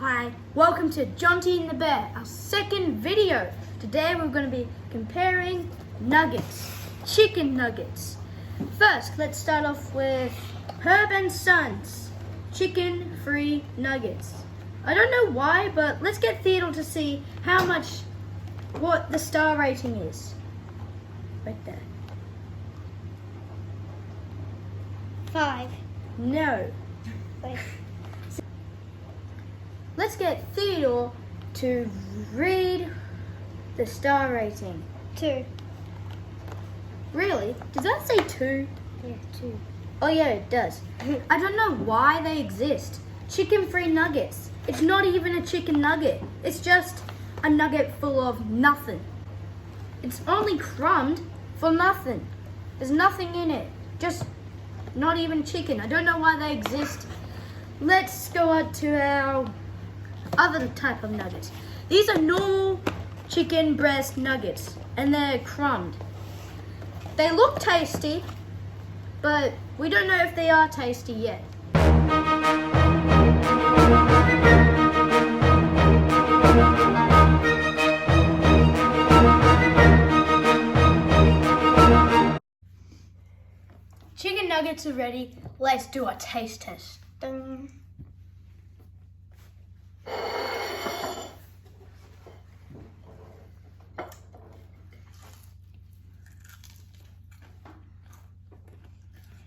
Hi, welcome to Jonty and the Bear, our second video. Today we're going to be comparing nuggets, chicken nuggets. First, let's start off with Herb and Sons chicken-free nuggets. I don't know why, but let's get Theodore to see what the star rating is. Right there. 5. No. Wait. Let's get Theodore to read the star rating. 2. Really? Does that say 2? Yeah, 2. Oh yeah, it does. I don't know why they exist. Chicken-free nuggets. It's not even a chicken nugget. It's just a nugget full of nothing. It's only crumbed for nothing. There's nothing in it. Just not even chicken. I don't know why they exist. Let's go on to our other type of nuggets. These are normal chicken breast nuggets and they're crumbed. They look tasty, but we don't know if they are tasty yet. Chicken nuggets are ready. Let's do a taste test. Dun.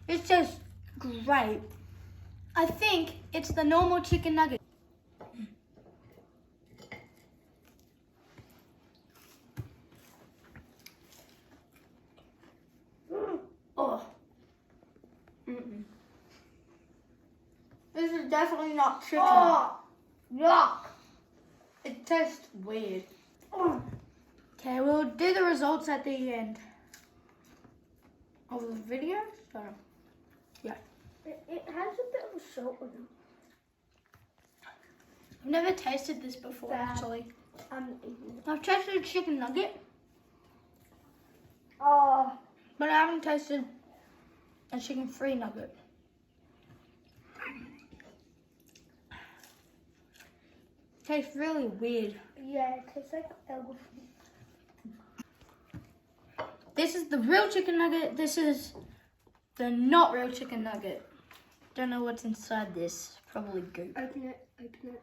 It's just great. I think it's the normal chicken nugget. Oh. This is definitely not chicken. Oh, yuck. It tastes weird. Okay, we'll do the results at the end of the video. So, yeah. It has a bit of salt on it. I've never tasted this before, Bad. actually. Eating it. I've tasted a chicken nugget, Oh, but I haven't tasted a chicken-free nugget. Tastes really weird. yeah, it tastes like elephant. This is the real chicken nugget. This is the not real chicken nugget. Don't know what's inside this. Probably goop. Open it, open it.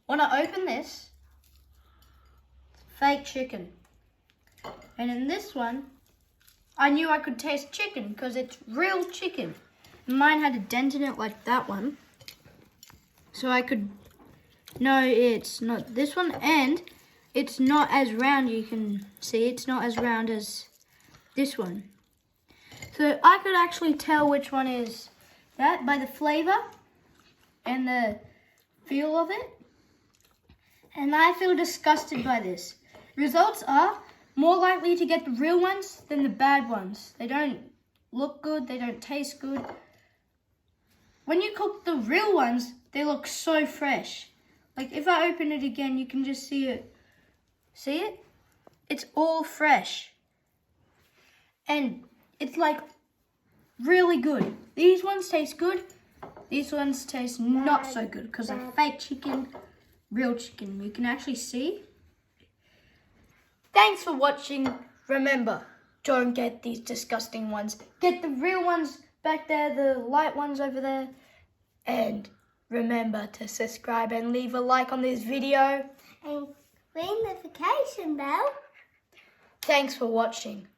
When I open this, it's fake chicken. And in this one, I knew I could taste chicken because it's real chicken. Mine had a dent in it like that one. So I could know it's not this one, and it's not as round. You can see it's not as round as this one. So I could actually tell which one is that by the flavor and the feel of it. And I feel disgusted by this. Results are more likely to get the real ones than the bad ones. They don't look good, they don't taste good. When you cook the real ones, they look so fresh. Like if I open it again, you can just see it. See it? It's all fresh. And it's like really good. These ones taste good. These ones taste not so good because they're fake chicken, real chicken. You can actually see. Thanks for watching. Remember, don't get these disgusting ones. Get the real ones back there, the light ones over there. And remember to subscribe and leave a like on this video. And ring the notification bell. Thanks for watching.